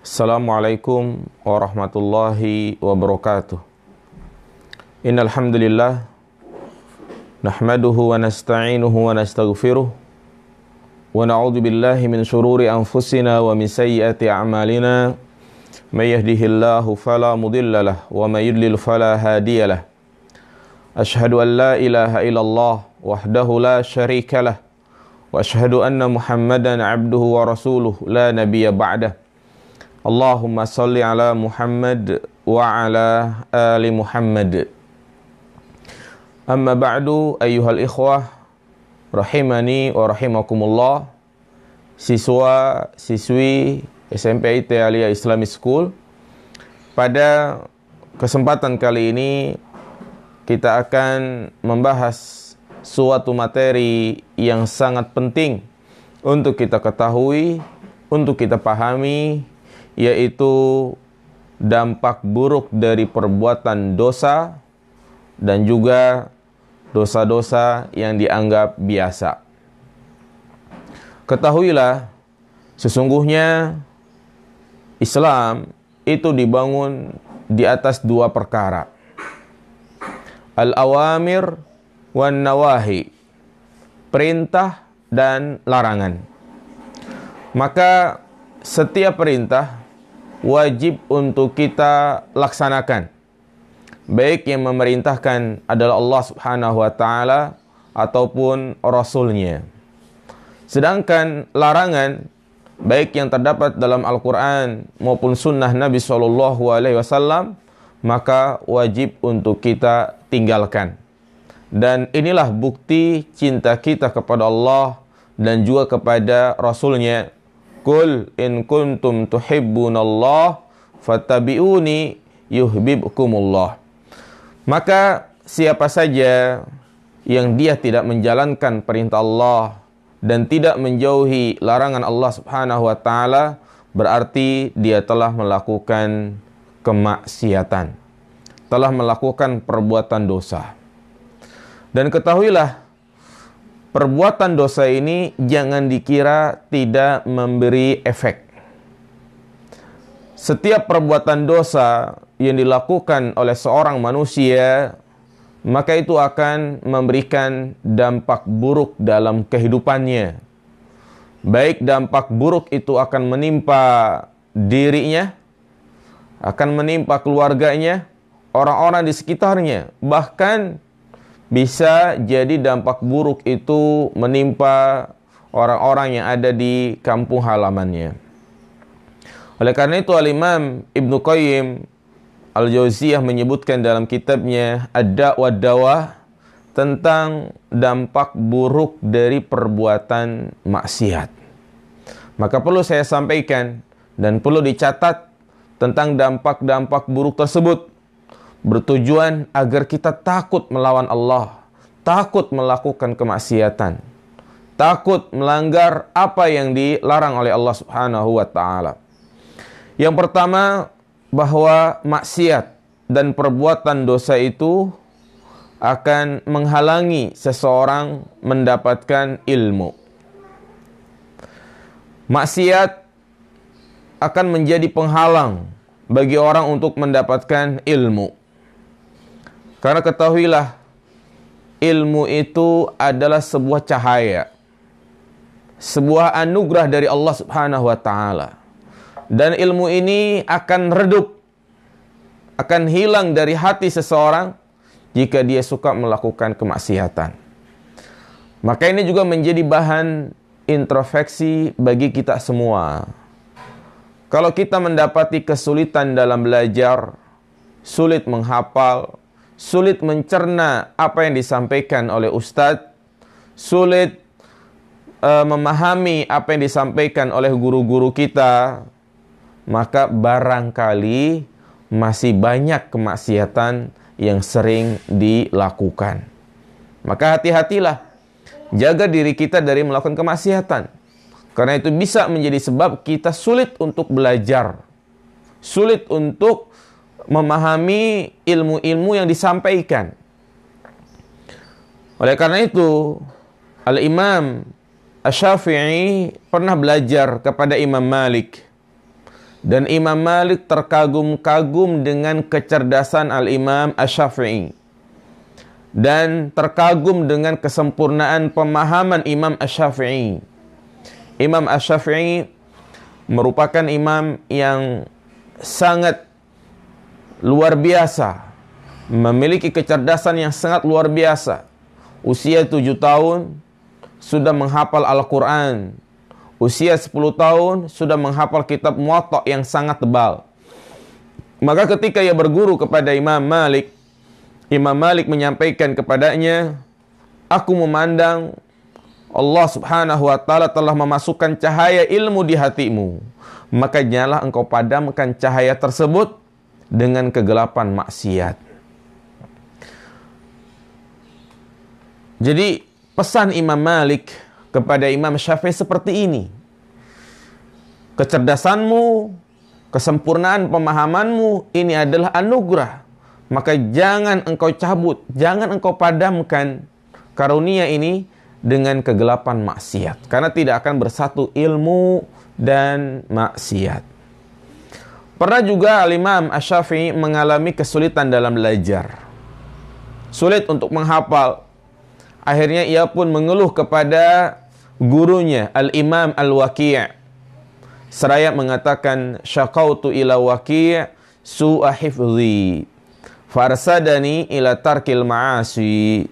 Assalamualaikum warahmatullahi wabarakatuh. Innal hamdalillah nahmaduhu wa nasta'inuhu wa nastaghfiruh wa na'udzu billahi min shururi anfusina wa min sayyiati a'malina. May yahdihillahu fala mudilla lahu wa may yudlil fala hadiya lahu. Ashhadu an la ilaha illallah wahdahu la syarika lahu wa ashhadu anna Muhammadan 'abduhu wa rasuluh la nabiyya ba'dah. Allahumma salli ala Muhammad wa ala ali Muhammad. Amma ba'du, ayyuhal ikhwah rahimani wa rahimakumullah. Siswa siswi SMP IT Aliyah Islamic School, pada kesempatan kali ini kita akan membahas suatu materi yang sangat penting untuk kita ketahui, untuk kita pahami, yaitu dampak buruk dari perbuatan dosa dan juga dosa-dosa yang dianggap biasa. Ketahuilah, sesungguhnya Islam itu dibangun di atas dua perkara. Al-awamir wan nawahi, perintah dan larangan. Maka setiap perintah wajib untuk kita laksanakan, baik yang memerintahkan adalah Allah Subhanahu wa taala ataupun Rasulnya. Sedangkan larangan, baik yang terdapat dalam Al-Quran maupun sunnah Nabi SAW, maka wajib untuk kita tinggalkan. Dan inilah bukti cinta kita kepada Allah dan juga kepada Rasulnya. Qul in kuntum tuhibbunallah fattabi'uni yuhibbukumullah. Maka siapa saja yang dia tidak menjalankan perintah Allah dan tidak menjauhi larangan Allah Subhanahu wa taala, berarti dia telah melakukan kemaksiatan, telah melakukan perbuatan dosa. Dan ketahuilah, perbuatan dosa ini jangan dikira tidak memberi efek. Setiap perbuatan dosa yang dilakukan oleh seorang manusia, maka itu akan memberikan dampak buruk dalam kehidupannya. Baik dampak buruk itu akan menimpa dirinya, akan menimpa keluarganya, orang-orang di sekitarnya, bahkan bisa jadi dampak buruk itu menimpa orang-orang yang ada di kampung halamannya. Oleh karena itu Al-Imam Ibnu Qayyim Al-Jauziyah menyebutkan dalam kitabnya Ad-Da' wad-Dawah tentang dampak buruk dari perbuatan maksiat. Maka perlu saya sampaikan dan perlu dicatat tentang dampak-dampak buruk tersebut, bertujuan agar kita takut melawan Allah, takut melakukan kemaksiatan, takut melanggar apa yang dilarang oleh Allah Subhanahu wa taala. Yang pertama, bahwa maksiat dan perbuatan dosa itu akan menghalangi seseorang mendapatkan ilmu. Maksiat akan menjadi penghalang bagi orang untuk mendapatkan ilmu. Karena ketahuilah, ilmu itu adalah sebuah cahaya, sebuah anugerah dari Allah Subhanahu wa taala. Dan ilmu ini akan redup, akan hilang dari hati seseorang jika dia suka melakukan kemaksiatan. Maka ini juga menjadi bahan introspeksi bagi kita semua. Kalau kita mendapati kesulitan dalam belajar, sulit menghafal, sulit mencerna apa yang disampaikan oleh ustadz, sulit memahami apa yang disampaikan oleh guru-guru kita, maka barangkali masih banyak kemaksiatan yang sering dilakukan. Maka hati-hatilah, jaga diri kita dari melakukan kemaksiatan, karena itu bisa menjadi sebab kita sulit untuk belajar, sulit untuk memahami ilmu-ilmu yang disampaikan. Oleh karena itu, Al-Imam Asy-Syafi'i pernah belajar kepada Imam Malik. Dan Imam Malik terkagum-kagum dengan kecerdasan Al-Imam Asy-Syafi'i. Dan terkagum dengan kesempurnaan pemahaman Imam Asy-Syafi'i. Imam Asy-Syafi'i merupakan imam yang sangat luar biasa, memiliki kecerdasan yang sangat luar biasa. Usia 7 tahun sudah menghafal Al-Quran. Usia 10 tahun sudah menghafal kitab Muwatta yang sangat tebal. Maka ketika ia berguru kepada Imam Malik, Imam Malik menyampaikan kepadanya, aku memandang Allah subhanahu wa ta'ala telah memasukkan cahaya ilmu di hatimu. Maka janganlah engkau padamkan cahaya tersebut dengan kegelapan maksiat. Jadi pesan Imam Malik kepada Imam Syafi'i seperti ini. Kecerdasanmu, kesempurnaan pemahamanmu, ini adalah anugerah. Maka jangan engkau cabut, jangan engkau padamkan karunia ini dengan kegelapan maksiat. Karena tidak akan bersatu ilmu dan maksiat. Pernah juga Al-Imam Asy-Syafi'i mengalami kesulitan dalam belajar. Sulit untuk menghafal. Akhirnya ia pun mengeluh kepada gurunya Al-Imam Al-Waqi'. Seraya mengatakan, syaqautu ila Waqi' su'a hifzi farsadani ila tarkil ma'asi.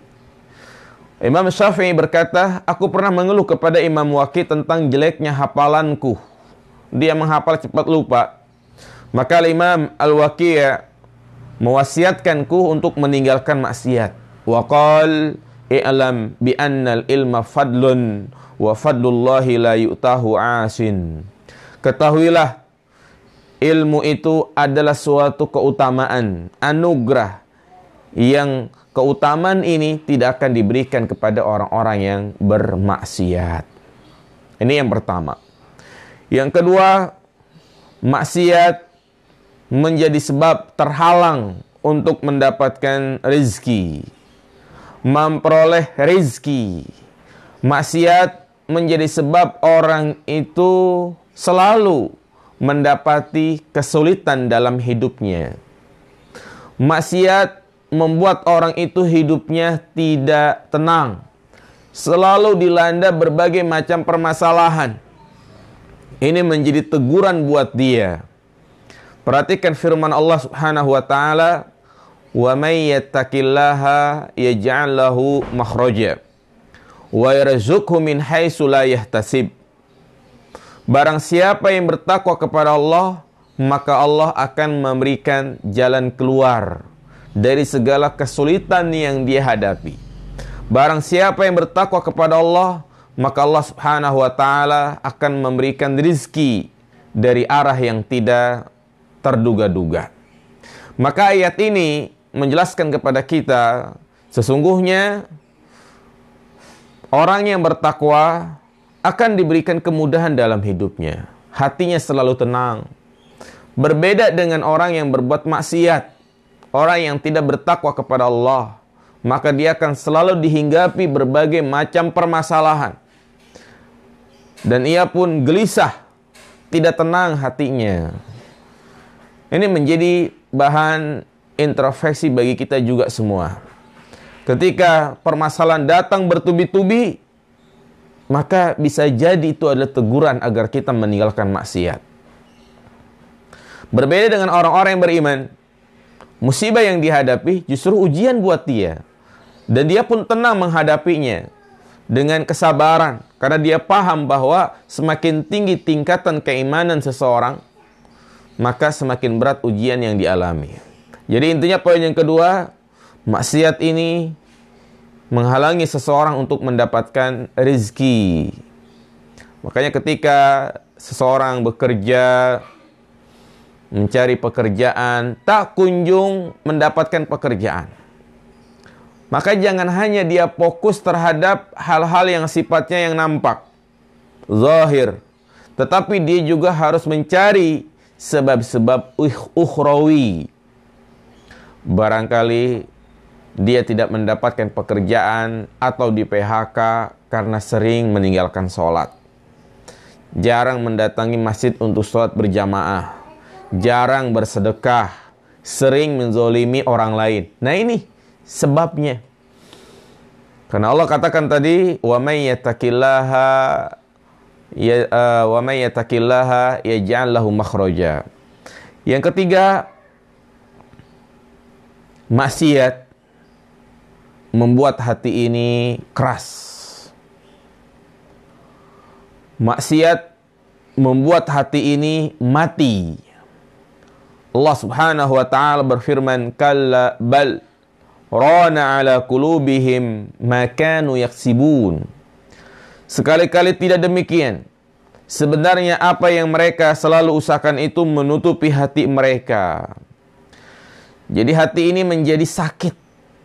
Imam Syafi'i berkata, aku pernah mengeluh kepada Imam Waqi' tentang jeleknya hafalanku. Dia menghafal cepat lupa. Maka Imam Al-Waqi' mewasiatkanku untuk meninggalkan maksiat. Wa qal i'lam bi annal ilma fadlun wa fadlullahi la yu'tahu asin. Ketahuilah, ilmu itu adalah suatu keutamaan, anugerah, yang keutamaan ini tidak akan diberikan kepada orang-orang yang bermaksiat. Ini yang pertama. Yang kedua, maksiat menjadi sebab terhalang untuk mendapatkan rezeki, memperoleh rezeki. Maksiat menjadi sebab orang itu selalu mendapati kesulitan dalam hidupnya. Maksiat membuat orang itu hidupnya tidak tenang, selalu dilanda berbagai macam permasalahan. Ini menjadi teguran buat dia. Perhatikan firman Allah subhanahu wa ta'ala, wa may yattaqillaha yaj'al lahu makhraja wa yarzuqhu min haitsu la yahtasib. Barang siapa yang bertakwa kepada Allah, maka Allah akan memberikan jalan keluar dari segala kesulitan yang dia hadapi. Barang siapa yang bertakwa kepada Allah, maka Allah subhanahu wa ta'ala akan memberikan rizki dari arah yang tidak terduga-duga. Maka ayat ini menjelaskan kepada kita, sesungguhnya orang yang bertakwa akan diberikan kemudahan dalam hidupnya. Hatinya selalu tenang. Berbeda dengan orang yang berbuat maksiat, orang yang tidak bertakwa kepada Allah, maka dia akan selalu dihinggapi berbagai macam permasalahan. Dan ia pun gelisah, tidak tenang hatinya. Ini menjadi bahan introspeksi bagi kita juga semua. Ketika permasalahan datang bertubi-tubi, maka bisa jadi itu adalah teguran agar kita meninggalkan maksiat. Berbeda dengan orang-orang yang beriman, musibah yang dihadapi justru ujian buat dia. Dan dia pun tenang menghadapinya dengan kesabaran. Karena dia paham bahwa semakin tinggi tingkatan keimanan seseorang, maka semakin berat ujian yang dialami. Jadi intinya poin yang kedua, maksiat ini menghalangi seseorang untuk mendapatkan rezeki. Makanya ketika seseorang bekerja, mencari pekerjaan, tak kunjung mendapatkan pekerjaan, maka jangan hanya dia fokus terhadap hal-hal yang sifatnya yang nampak, zahir, tetapi dia juga harus mencari sebab-sebab ukhrawi. Barangkali dia tidak mendapatkan pekerjaan atau di PHK karena sering meninggalkan sholat, jarang mendatangi masjid untuk sholat berjamaah, jarang bersedekah, sering menzolimi orang lain. Nah ini sebabnya. Karena Allah katakan tadi, wa may yattaqillaha yaj'al lahu makhraja. Yang ketiga, maksiat membuat hati ini keras. Maksiat membuat hati ini mati. Allah Subhanahu wa ta'ala berfirman, kalla bal rana ala qulubihim ma kanu yaksibun. Sekali-kali tidak demikian. Sebenarnya apa yang mereka selalu usahakan itu menutupi hati mereka. Jadi hati ini menjadi sakit,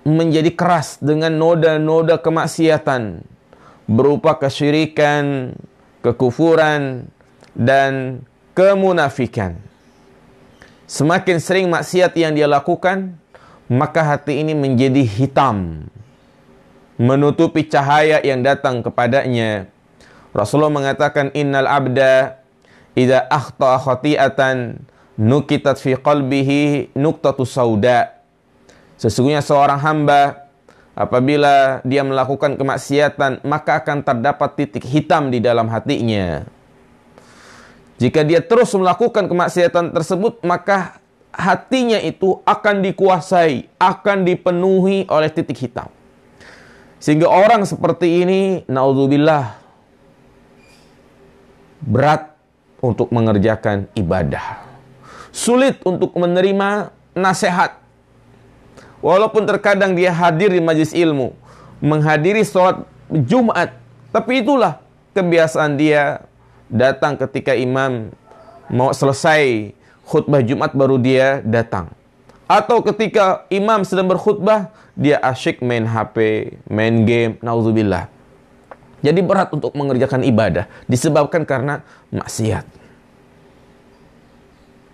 menjadi keras dengan noda-noda kemaksiatan berupa kesyirikan, kekufuran, dan kemunafikan. Semakin sering maksiat yang dia lakukan, maka hati ini menjadi hitam, menutupi cahaya yang datang kepadanya. Rasulullah mengatakan, innal abda idza akhta'a khati'atan nukitat fi qalbihi nuqtatu sauda. Sesungguhnya seorang hamba apabila dia melakukan kemaksiatan, maka akan terdapat titik hitam di dalam hatinya. Jika dia terus melakukan kemaksiatan tersebut, maka hatinya itu akan dikuasai, akan dipenuhi oleh titik hitam. Sehingga orang seperti ini, naudzubillah, berat untuk mengerjakan ibadah. Sulit untuk menerima nasihat. Walaupun terkadang dia hadir di majelis ilmu, menghadiri sholat Jumat, tapi itulah kebiasaan dia. Datang ketika imam mau selesai khutbah Jumat baru dia datang. Atau ketika imam sedang berkhutbah, dia asyik main HP, main game, naudzubillah. Jadi berat untuk mengerjakan ibadah disebabkan karena maksiat.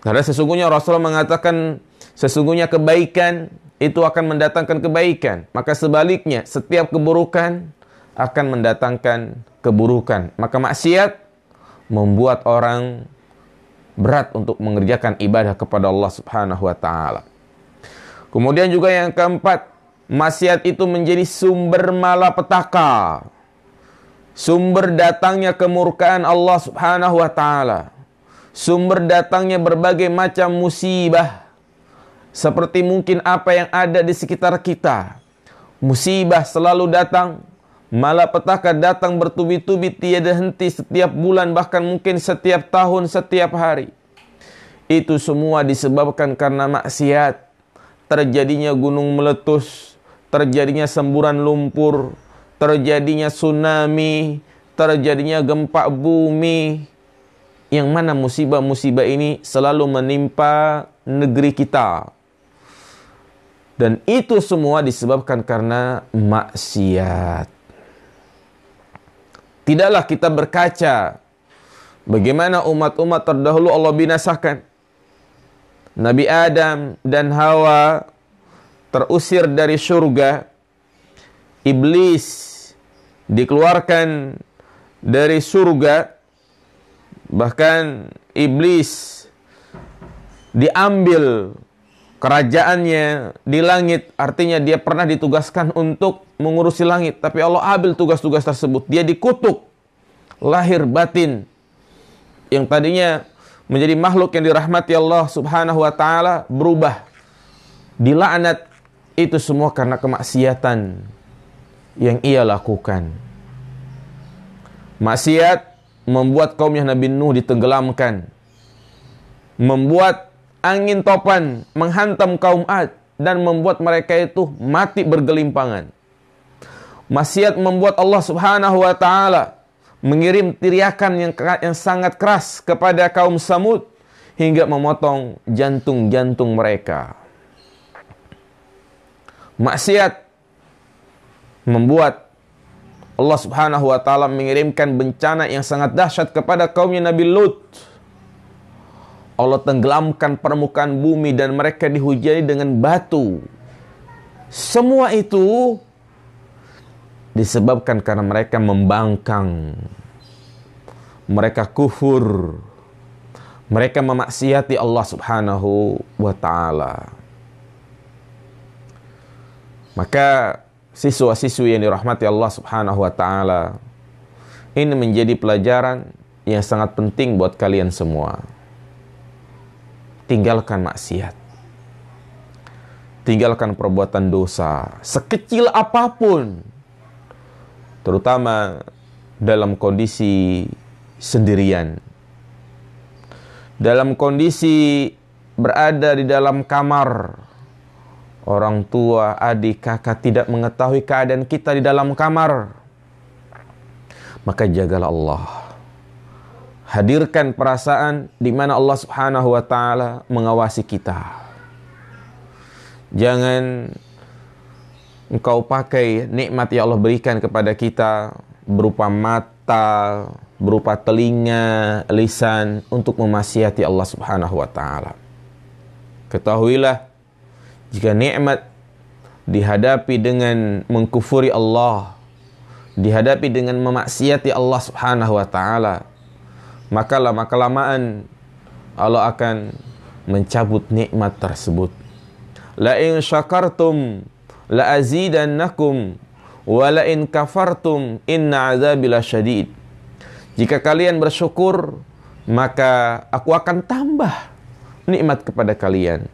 Karena sesungguhnya Rasulullah mengatakan, sesungguhnya kebaikan itu akan mendatangkan kebaikan. Maka sebaliknya, setiap keburukan akan mendatangkan keburukan. Maka maksiat membuat orang berat untuk mengerjakan ibadah kepada Allah Subhanahu wa ta'ala. Kemudian juga yang keempat, maksiat itu menjadi sumber malapetaka, sumber datangnya kemurkaan Allah Subhanahu wa ta'ala, sumber datangnya berbagai macam musibah, seperti mungkin apa yang ada di sekitar kita. Musibah selalu datang, malapetaka datang bertubi-tubi tiada henti setiap bulan, bahkan mungkin setiap tahun, setiap hari. Itu semua disebabkan karena maksiat. Terjadinya gunung meletus, terjadinya semburan lumpur, terjadinya tsunami, terjadinya gempa bumi. Yang mana musibah-musibah ini selalu menimpa negeri kita. Dan itu semua disebabkan karena maksiat. Tidaklah kita berkaca bagaimana umat-umat terdahulu Allah binasakan. Nabi Adam dan Hawa terusir dari surga. Iblis dikeluarkan dari surga. Bahkan iblis diambil kerajaannya di langit, artinya dia pernah ditugaskan untuk mengurusi langit, tapi Allah ambil tugas-tugas tersebut. Dia dikutuk lahir batin. Yang tadinya menjadi makhluk yang dirahmati Allah Subhanahu wa ta'ala berubah, dilaknat. Itu semua karena kemaksiatan yang ia lakukan. Maksiat membuat kaumnya Nabi Nuh ditenggelamkan, membuat angin topan menghantam kaum Ad dan membuat mereka itu mati bergelimpangan. Maksiat membuat Allah Subhanahu wa ta'ala mengirim teriakan yang sangat keras kepada kaum Samud hingga memotong jantung-jantung mereka. Maksiat membuat Allah Subhanahu wa ta'ala mengirimkan bencana yang sangat dahsyat kepada kaumnya Nabi Lut. Allah tenggelamkan permukaan bumi dan mereka dihujani dengan batu. Semua itu disebabkan karena mereka membangkang. Mereka kufur. Mereka memaksiati Allah Subhanahu wa ta'ala. Maka siswa-siswi yang dirahmati Allah Subhanahu wa ta'ala, ini menjadi pelajaran yang sangat penting buat kalian semua. Tinggalkan maksiat. Tinggalkan perbuatan dosa, sekecil apapun. Terutama dalam kondisi sendirian. Dalam kondisi berada di dalam kamar. Orang tua, adik, kakak tidak mengetahui keadaan kita di dalam kamar. Maka jagalah Allah. Hadirkan perasaan di mana Allah Subhanahu wa ta'ala mengawasi kita. Jangan engkau pakai nikmat yang Allah berikan kepada kita berupa mata, berupa telinga, lisan untuk memaksiati Allah Subhanahu wa ta'ala. Ketahuilah, jika nikmat dihadapi dengan mengkufuri Allah, dihadapi dengan memaksiati Allah Subhanahu wa ta'ala, maka lama-kelamaan Allah akan mencabut nikmat tersebut. La in syakartum la azidannakum wa la in kafartum inna azabi lasyadid. Jika kalian bersyukur, maka aku akan tambah nikmat kepada kalian.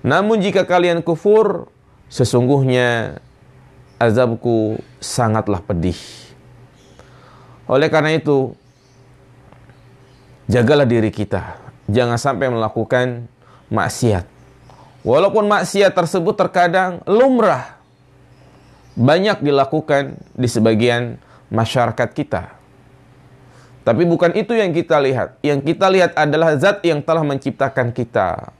Namun jika kalian kufur, sesungguhnya azabku sangatlah pedih. Oleh karena itu, jagalah diri kita. Jangan sampai melakukan maksiat. Walaupun maksiat tersebut terkadang lumrah, banyak dilakukan di sebagian masyarakat kita. Tapi bukan itu yang kita lihat. Yang kita lihat adalah zat yang telah menciptakan kita.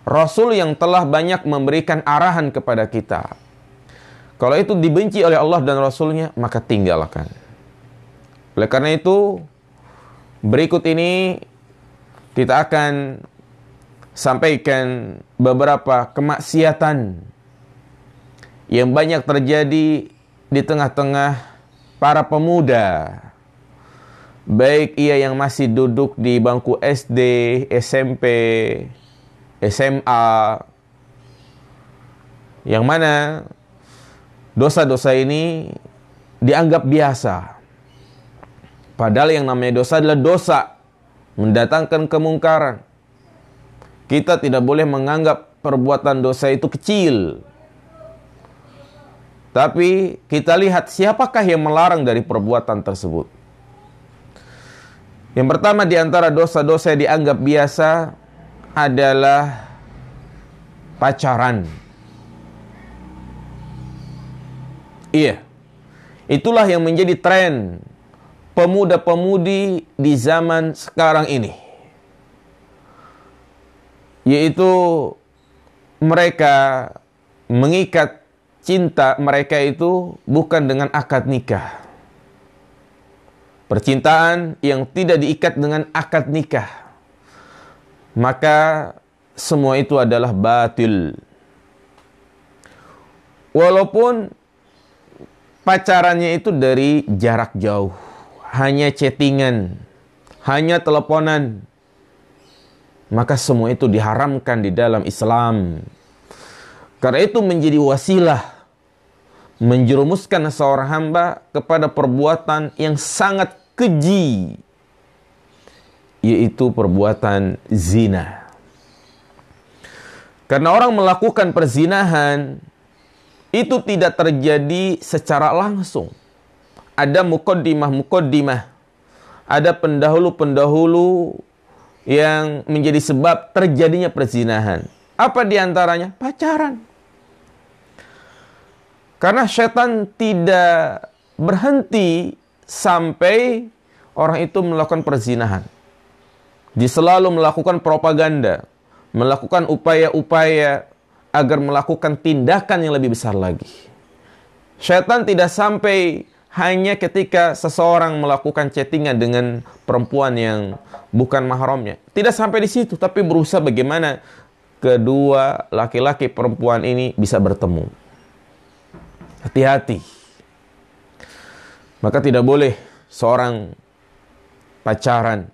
Rasul yang telah banyak memberikan arahan kepada kita. Kalau itu dibenci oleh Allah dan Rasulnya, maka tinggalkan. Oleh karena itu, berikut ini kita akan sampaikan beberapa kemaksiatan yang banyak terjadi di tengah-tengah para pemuda. Baik ia yang masih duduk di bangku SD, SMP, SMA, yang mana dosa-dosa ini dianggap biasa. Padahal yang namanya dosa adalah dosa, mendatangkan kemungkaran. Kita tidak boleh menganggap perbuatan dosa itu kecil. Tapi kita lihat siapakah yang melarang dari perbuatan tersebut. Yang pertama di antara dosa-dosa yang dianggap biasa adalah pacaran. Iya, itulah yang menjadi tren pemuda-pemudi di zaman sekarang ini. Yaitu mereka mengikat cinta mereka itu bukan dengan akad nikah. Percintaan yang tidak diikat dengan akad nikah, maka semua itu adalah batil. Walaupun pacarannya itu dari jarak jauh, hanya chattingan, hanya teleponan, maka semua itu diharamkan di dalam Islam. Karena itu menjadi wasilah menjerumuskan seorang hamba kepada perbuatan yang sangat keji, yaitu perbuatan zina. Karena orang melakukan perzinahan itu tidak terjadi secara langsung. Ada muqaddimah, ada pendahulu-pendahulu yang menjadi sebab terjadinya perzinahan. Apa diantaranya? Pacaran. Karena setan tidak berhenti sampai orang itu melakukan perzinahan. Dia selalu melakukan propaganda, melakukan upaya-upaya agar melakukan tindakan yang lebih besar lagi. Setan tidak sampai hanya ketika seseorang melakukan chattingan dengan perempuan yang bukan mahramnya. Tidak sampai di situ, tapi berusaha bagaimana kedua laki-laki perempuan ini bisa bertemu. Hati-hati. Maka tidak boleh seorang pacaran.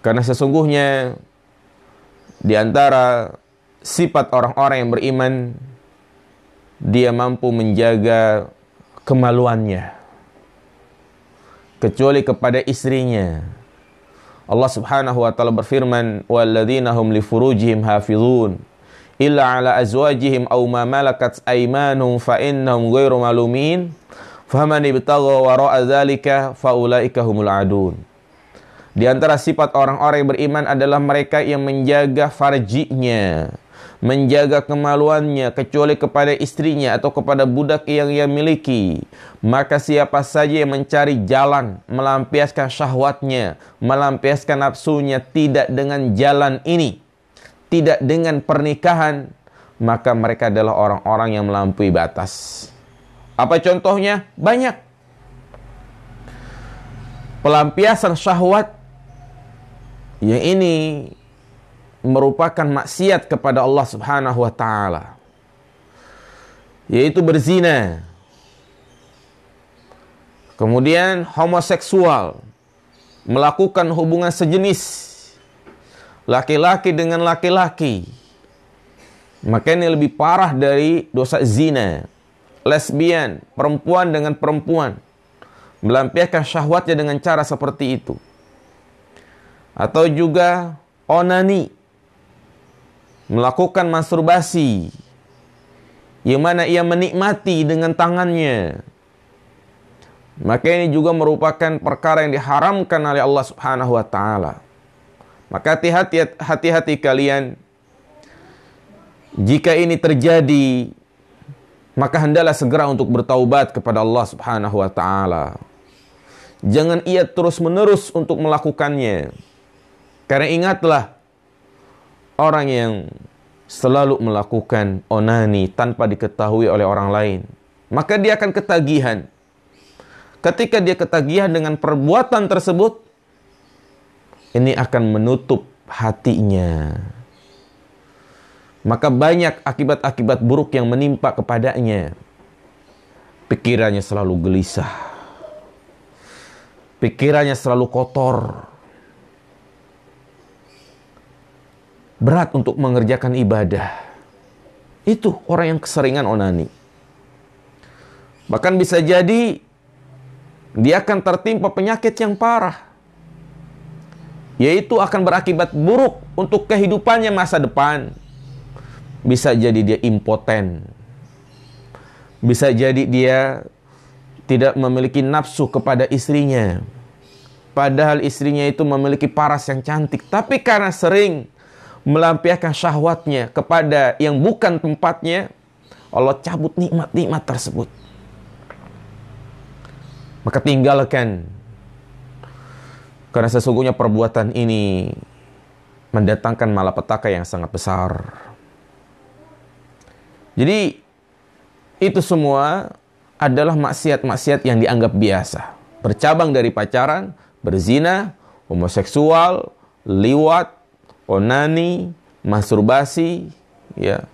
Karena sesungguhnya di antara sifat orang-orang yang beriman, dia mampu menjaga kemaluannya, kecuali kepada istrinya. Allah Subhanahu wa taala berfirman, "Walladzina hum li furujihim hafizun illa ala azwajihim aw ma malakat aymanuhum fa innahum ghairu malumin faman ibtagha wara'a dzalika faulaika humul adun." Di antara sifat orang-orang yang beriman adalah mereka yang menjaga farjinya, menjaga kemaluannya, kecuali kepada istrinya atau kepada budak yang ia miliki. Maka siapa saja yang mencari jalan melampiaskan syahwatnya, melampiaskan nafsunya tidak dengan jalan ini, tidak dengan pernikahan, maka mereka adalah orang-orang yang melampaui batas. Apa contohnya? Banyak. Pelampiasan syahwat yang ini merupakan maksiat kepada Allah Subhanahu wa taala, yaitu berzina. Kemudian homoseksual, melakukan hubungan sejenis laki-laki dengan laki-laki. Maka ini lebih parah dari dosa zina. Lesbian, perempuan dengan perempuan, melampiaskan syahwatnya dengan cara seperti itu. Atau juga onani, melakukan masturbasi, yang mana ia menikmati dengan tangannya. Maka ini juga merupakan perkara yang diharamkan oleh Allah Subhanahu wa taala. Maka hati-hati kalian. Jika ini terjadi, maka hendaklah segera untuk bertaubat kepada Allah Subhanahu wa taala. Jangan ia terus-menerus untuk melakukannya. Karena ingatlah, orang yang selalu melakukan onani tanpa diketahui oleh orang lain, maka dia akan ketagihan. Ketika dia ketagihan dengan perbuatan tersebut, ini akan menutup hatinya. Maka banyak akibat-akibat buruk yang menimpa kepadanya. Pikirannya selalu gelisah, pikirannya selalu kotor, berat untuk mengerjakan ibadah. Itu orang yang keseringan onani. Bahkan bisa jadi dia akan tertimpa penyakit yang parah, yaitu akan berakibat buruk untuk kehidupannya masa depan. Bisa jadi dia impoten, bisa jadi dia tidak memiliki nafsu kepada istrinya, padahal istrinya itu memiliki paras yang cantik. Tapi karena sering melampiaskan syahwatnya kepada yang bukan tempatnya, Allah cabut nikmat-nikmat tersebut. Maka tinggalkan. Karena sesungguhnya perbuatan ini mendatangkan malapetaka yang sangat besar. Jadi itu semua adalah maksiat-maksiat yang dianggap biasa. Bercabang dari pacaran, berzina, homoseksual, liwat, onani, masturbasi, ya.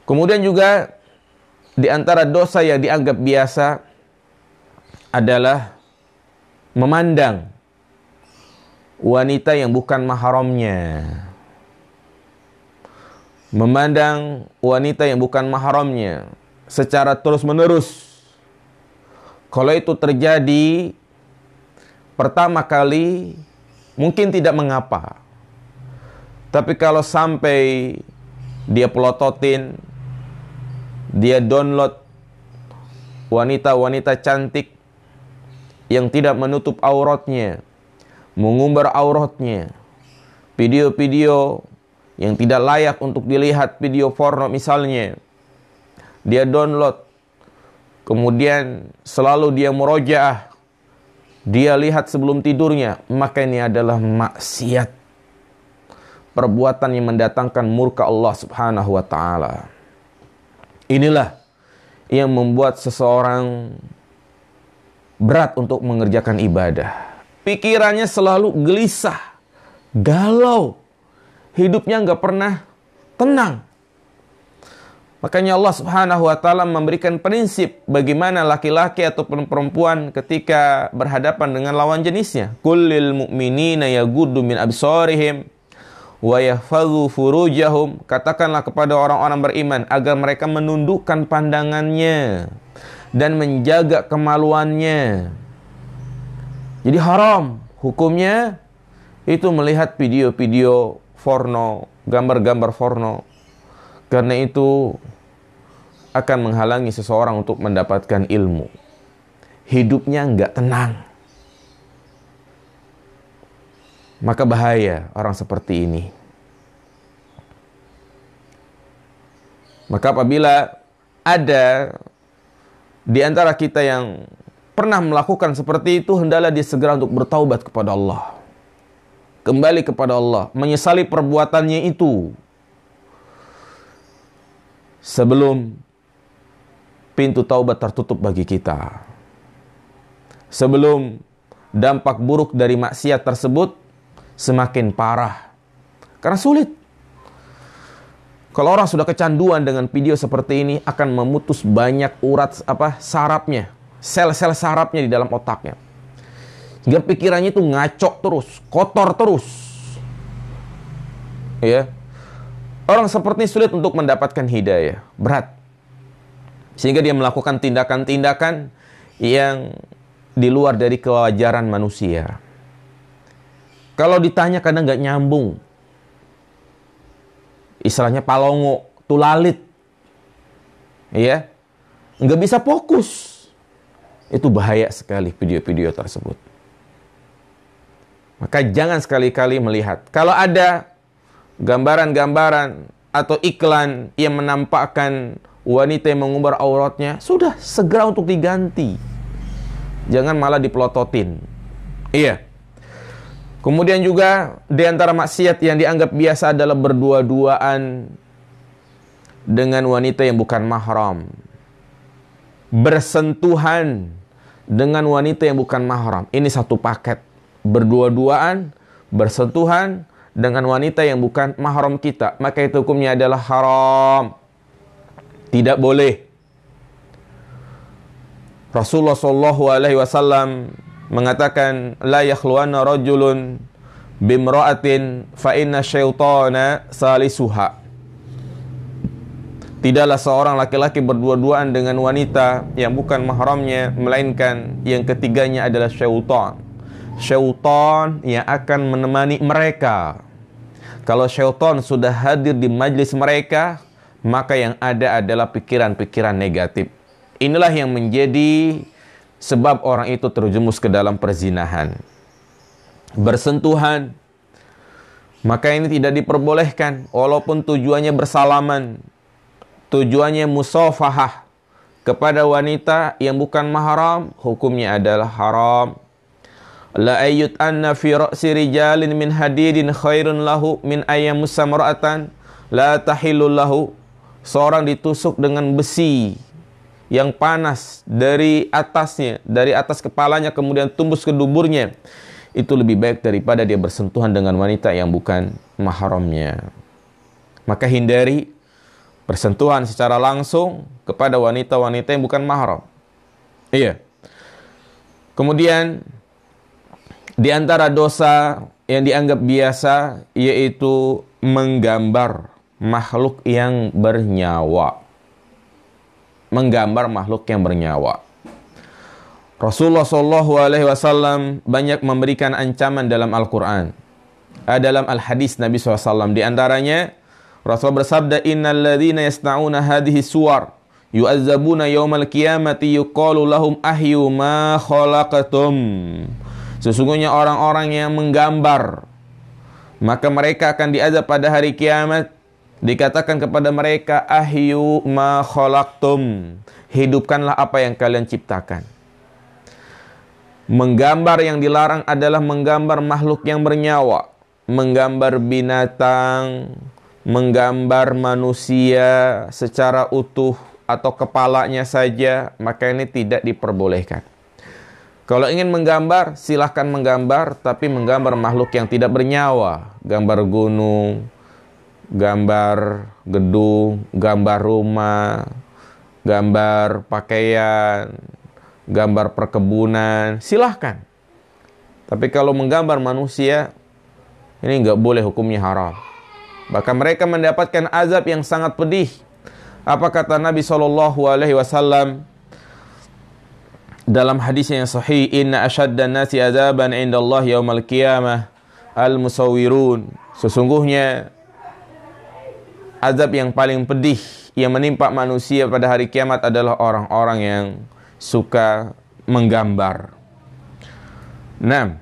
Kemudian juga di antara dosa yang dianggap biasa adalah memandang wanita yang bukan mahramnya. Memandang wanita yang bukan mahramnya secara terus-menerus. Kalau itu terjadi pertama kali, mungkin tidak mengapa. Tapi kalau sampai dia pelototin, dia download wanita-wanita cantik yang tidak menutup auratnya, mengumbar auratnya, video-video yang tidak layak untuk dilihat, video porno misalnya, dia download, kemudian selalu dia murojaah, dia lihat sebelum tidurnya, maka ini adalah maksiat, perbuatan yang mendatangkan murka Allah Subhanahu wa taala. Inilah yang membuat seseorang berat untuk mengerjakan ibadah. Pikirannya selalu gelisah, galau, hidupnya nggak pernah tenang. Makanya Allah Subhanahu wa taala memberikan prinsip bagaimana laki-laki ataupun perempuan ketika berhadapan dengan lawan jenisnya. Kullil mu'minina yaghuddu min absarihim wa yahfazu furujahum. Katakanlah kepada orang-orang beriman agar mereka menundukkan pandangannya dan menjaga kemaluannya. Jadi haram hukumnya itu melihat video-video porno, gambar-gambar porno. Karena itu akan menghalangi seseorang untuk mendapatkan ilmu. Hidupnya enggak tenang. Maka bahaya orang seperti ini. Maka apabila ada di antara kita yang pernah melakukan seperti itu, hendaklah dia segera untuk bertaubat kepada Allah. Kembali kepada Allah, menyesali perbuatannya itu sebelum pintu taubat tertutup bagi kita. Sebelum dampak buruk dari maksiat tersebut semakin parah. Karena sulit. Kalau orang sudah kecanduan dengan video seperti ini, akan memutus banyak urat sarafnya, sel-sel sarafnya di dalam otaknya. Hingga pikirannya itu ngaco terus, kotor terus. Ya. Orang seperti ini sulit untuk mendapatkan hidayah, berat. Sehingga dia melakukan tindakan-tindakan yang di luar dari kewajaran manusia. Kalau ditanya kadang nggak nyambung. Istilahnya palongo, tulalit. Ya. Nggak bisa fokus. Itu bahaya sekali video-video tersebut. Maka jangan sekali-kali melihat. Kalau ada gambaran-gambaran atau iklan yang menampakkan wanita yang mengumbar auratnya, sudah segera untuk diganti. Jangan malah dipelototin. Iya. Kemudian juga di antara maksiat yang dianggap biasa adalah berdua-duaan dengan wanita yang bukan mahram. Bersentuhan dengan wanita yang bukan mahram. Ini satu paket. Berdua-duaan, bersentuhan dengan wanita yang bukan mahram kita, maka itu hukumnya adalah haram. Tidak boleh. Rasulullah SAW mengatakan, la yakhluwanna rajulun bimra'atin fa inna syaitana salisuha. Tidaklah seorang laki-laki berdua-duaan dengan wanita yang bukan mahramnya, melainkan yang ketiganya adalah syaitan. Syaitan yang akan menemani mereka. Kalau syaitan sudah hadir di majlis mereka, maka yang ada adalah pikiran-pikiran negatif. Inilah yang menjadi sebab orang itu terjerumus ke dalam perzinahan. Bersentuhan, maka ini tidak diperbolehkan, walaupun tujuannya bersalaman, tujuannya musafahah kepada wanita yang bukan mahram, hukumnya adalah haram. La ayyut anna fi ra'si rijalin min hadidin khairun lahu min ayyamus samra'atan la tahillul lahu. Seorang ditusuk dengan besi yang panas dari atasnya, dari atas kepalanya kemudian tembus ke duburnya, itu lebih baik daripada dia bersentuhan dengan wanita yang bukan mahramnya. Maka hindari bersentuhan secara langsung kepada wanita-wanita yang bukan mahram. Iya. Kemudian di antara dosa yang dianggap biasa yaitu menggambar makhluk yang bernyawa. Menggambar makhluk yang bernyawa. Rasulullah SAW banyak memberikan ancaman dalam Al-Quran. Dalam Al-Hadis Nabi SAW. Di antaranya Rasul bersabda, innal ladzina yasna'una hadhihi suwar yu'azzabuna yaumal qiyamati yuqalu lahum ahyu ma khalaqatum. Sesungguhnya orang-orang yang menggambar, maka mereka akan diazab pada hari kiamat. Dikatakan kepada mereka, ahyu ma khalaqtum, hidupkanlah apa yang kalian ciptakan. Menggambar yang dilarang adalah menggambar makhluk yang bernyawa, menggambar binatang, menggambar manusia secara utuh atau kepalanya saja, maka ini tidak diperbolehkan. Kalau ingin menggambar, silahkan menggambar, tapi menggambar makhluk yang tidak bernyawa. Gambar gunung, gambar gedung, gambar rumah, gambar pakaian, gambar perkebunan, silahkan. Tapi kalau menggambar manusia, ini nggak boleh, hukumnya haram. Bahkan mereka mendapatkan azab yang sangat pedih. Apa kata Nabi SAW dalam hadis yang sahih? Inna asyaddan nasi azaban indallah yaumal qiyamah al-musawwirun. Sesungguhnya azab yang paling pedih yang menimpa manusia pada hari kiamat adalah orang-orang yang suka menggambar. Nah,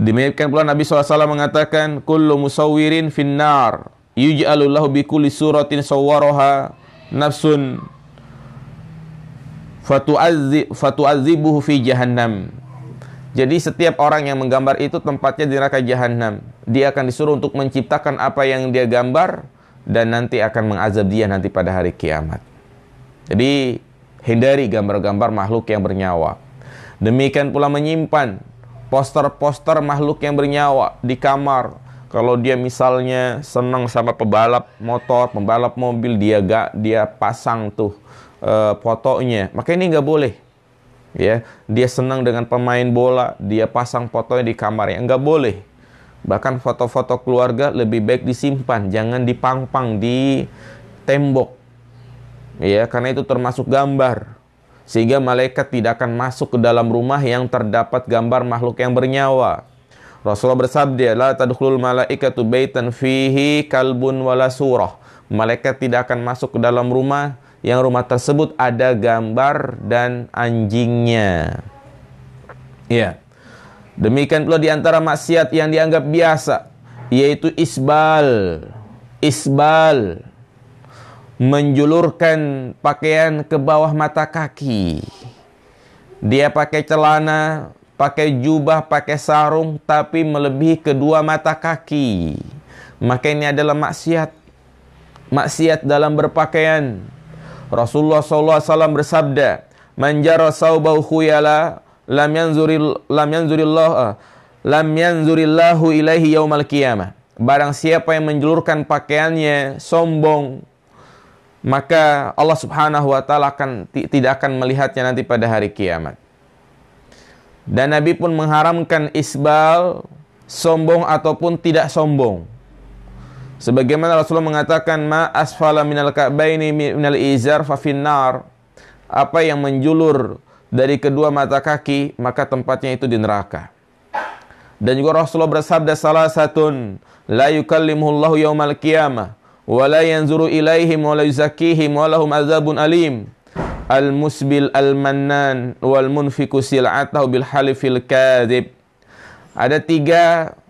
demikian pula Nabi SAW mengatakan, kullu musawwirin finnar yuj'alullahu bikulli suratin sawwaraha nafsun fatu'adzibuhu fi jahannam. Jadi setiap orang yang menggambar itu tempatnya di neraka jahanam. Dia akan disuruh untuk menciptakan apa yang dia gambar dan nanti akan mengazab dia nanti pada hari kiamat. Jadi hindari gambar-gambar makhluk yang bernyawa. Demikian pula menyimpan poster-poster makhluk yang bernyawa di kamar. Kalau dia misalnya senang sama pebalap motor, pembalap mobil, dia pasang tuh fotonya. Maka ini nggak boleh. Ya, dia senang dengan pemain bola, dia pasang fotonya di kamarnya. Nggak boleh. Bahkan foto-foto keluarga lebih baik disimpan, jangan dipang-pang di tembok. Ya, karena itu termasuk gambar. Sehingga malaikat tidak akan masuk ke dalam rumah yang terdapat gambar makhluk yang bernyawa. Rasulullah bersabda, la tadkhulul malaikatu baitan fihi kalbun wala surah. Malaikat tidak akan masuk ke dalam rumah yang rumah tersebut ada gambar dan anjingnya. Ya. Demikian pula di antara maksiat yang dianggap biasa, yaitu isbal. Isbal, menjulurkan pakaian ke bawah mata kaki. Dia pakai celana, pakai jubah, pakai sarung, tapi melebihi kedua mata kaki. Maka ini adalah maksiat. Maksiat dalam berpakaian. Rasulullah SAW bersabda, man jara saubahu khuyala lam yanzurillahu ilaihi yaumal qiyamah. Barang siapa yang menjulurkan pakaiannya sombong, maka Allah Subhanahu wa taala tidak akan melihatnya nanti pada hari kiamat. Dan Nabi pun mengharamkan isbal, sombong ataupun tidak sombong. Sebagaimana Rasulullah mengatakan, ma asfala minal ka'baini minal izar fa finnar. Apa yang menjulur dari kedua mata kaki, maka tempatnya itu di neraka. Dan juga Rasulullah bersabda, salasatun la yukallimuhullahu yaumal qiyamah wa la yanzuru ilaihim wa la yuzakkihim wa lahum azabun alim. Al-musbil al-mannan wal munfiku sil'atahu bil halifil kadhib. Ada 3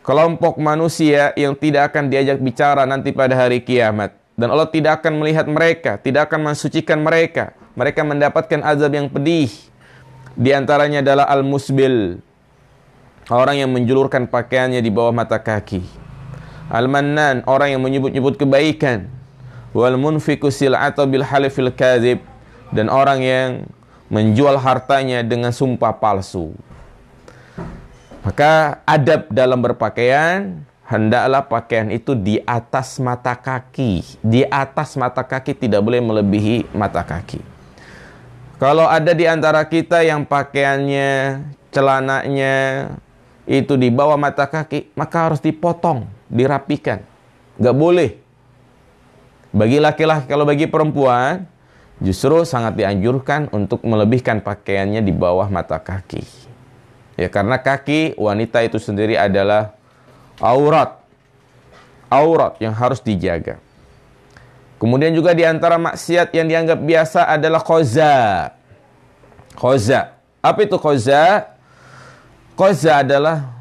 kelompok manusia yang tidak akan diajak bicara nanti pada hari kiamat. Dan Allah tidak akan melihat mereka, tidak akan mensucikan mereka. Mereka mendapatkan azab yang pedih. Di antaranya adalah al-musbil, orang yang menjulurkan pakaiannya di bawah mata kaki. Al-mannan, orang yang menyebut-nyebut kebaikan. Wal munfiku sil'atahu bil halifil kadhib, dan orang yang menjual hartanya dengan sumpah palsu. Maka adab dalam berpakaian, hendaklah pakaian itu di atas mata kaki. Di atas mata kaki, tidak boleh melebihi mata kaki. Kalau ada di antara kita yang pakaiannya, celananya itu di bawah mata kaki, maka harus dipotong, dirapikan. Gak boleh. Bagi laki-laki, kalau bagi perempuan, justru sangat dianjurkan untuk melebihkan pakaiannya di bawah mata kaki. Ya, karena kaki wanita itu sendiri adalah aurat. Aurat yang harus dijaga. Kemudian juga di antara maksiat yang dianggap biasa adalah qaza. Qaza. Apa itu qaza? Qaza adalah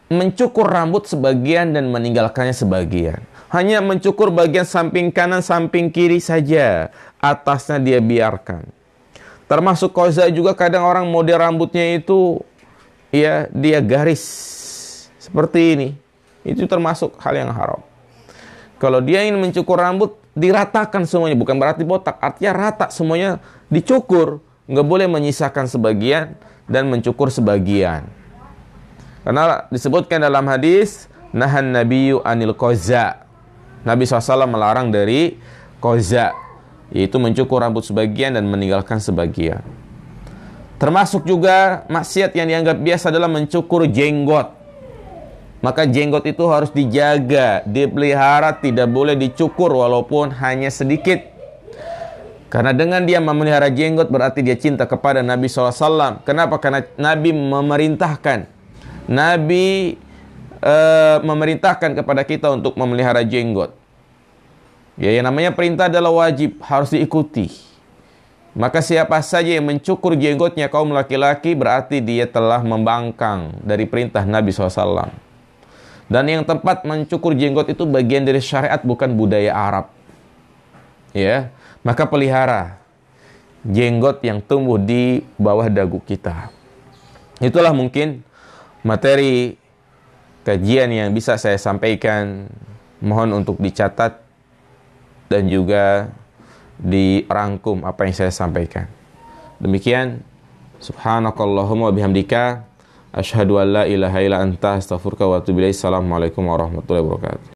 mencukur rambut sebagian dan meninggalkannya sebagian. Hanya mencukur bagian samping kanan, samping kiri saja. Atasnya dia biarkan. Termasuk qaza juga kadang orang model rambutnya itu ya dia garis seperti ini. Itu termasuk hal yang haram. Kalau dia ingin mencukur rambut, diratakan semuanya. Bukan berarti botak, artinya rata semuanya dicukur. Nggak boleh menyisakan sebagian dan mencukur sebagian. Karena disebutkan dalam hadis, nahan nabiyyu anil qaza. Nabi SAW melarang dari qaza, yaitu mencukur rambut sebagian dan meninggalkan sebagian. Termasuk juga maksiat yang dianggap biasa adalah mencukur jenggot. Maka jenggot itu harus dijaga, dipelihara, tidak boleh dicukur walaupun hanya sedikit. Karena dengan dia memelihara jenggot berarti dia cinta kepada Nabi SAW. Kenapa? Karena Nabi memerintahkan. Nabi memerintahkan kepada kita untuk memelihara jenggot. Ya, yang namanya perintah adalah wajib, harus diikuti. Maka siapa saja yang mencukur jenggotnya kaum laki-laki berarti dia telah membangkang dari perintah Nabi SAW. Dan yang tempat mencukur jenggot itu bagian dari syariat, bukan budaya Arab. Ya. Maka pelihara jenggot yang tumbuh di bawah dagu kita. Itulah mungkin materi kajian yang bisa saya sampaikan. Mohon untuk dicatat dan juga dirangkum apa yang saya sampaikan. Demikian. Subhanakallahumma wabihamdika asyhadu an la ilaha illa anta astaghfiruka wa atubu ilaik. Assalamualaikum warahmatullahi wabarakatuh.